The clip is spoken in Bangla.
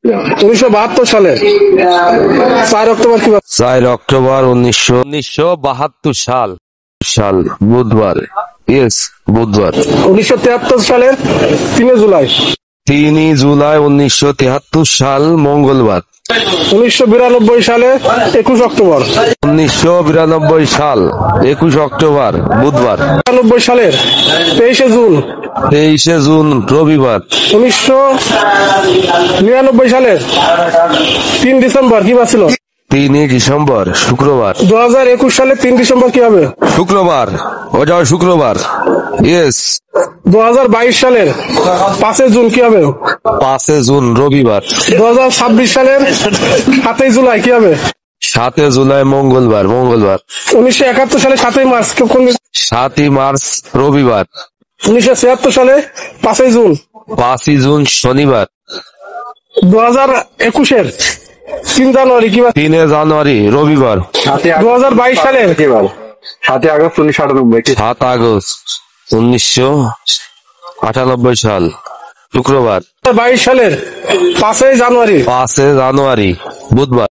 1972 সালে 4 অক্টোবর কি বার? 4 অক্টোবর 1972 সাল বুধবার। ইয়েস, বুধবার। 1973 সালের 3 জুলাই। 3 জুলাই 1973 সাল মঙ্গলবার। 1992 সালে 21 অক্টোবর। 1992 সাল 21 অক্টোবর বুধবার। 1999 সালের 23 জুন। 23 জুন রবিবার। 1999 সালের 3 ডিসেম্বর কি বার ছিল? 3 ডিসেম্বর শুক্রবার। 2021 সালে 3 ডিসেম্বর কি হবে? শুক্রবার, ওটা শুক্রবার। ইয়েস। 2022 সালের 5 জুন কি হবে? 5 জুন রবিবার। 2026 সালের 7 জুলাই কি হবে? 7 জুলাই মঙ্গলবার। 1971 সালে 7 মার্চ কোন? 7 মার্চ রবিবার। 1976 সালে 5 জুন। 5 জুন শনিবার। 2021 এর 3 জানুয়ারি কি বার? 3 জানুয়ারি রবিবার। 2022 সালের 7 আগস্ট 1998। 7 আগস্ট 1998 সাল শুক্রবার। 22 সালের 5 জানুয়ারি। 5 জানুয়ারি বুধবার।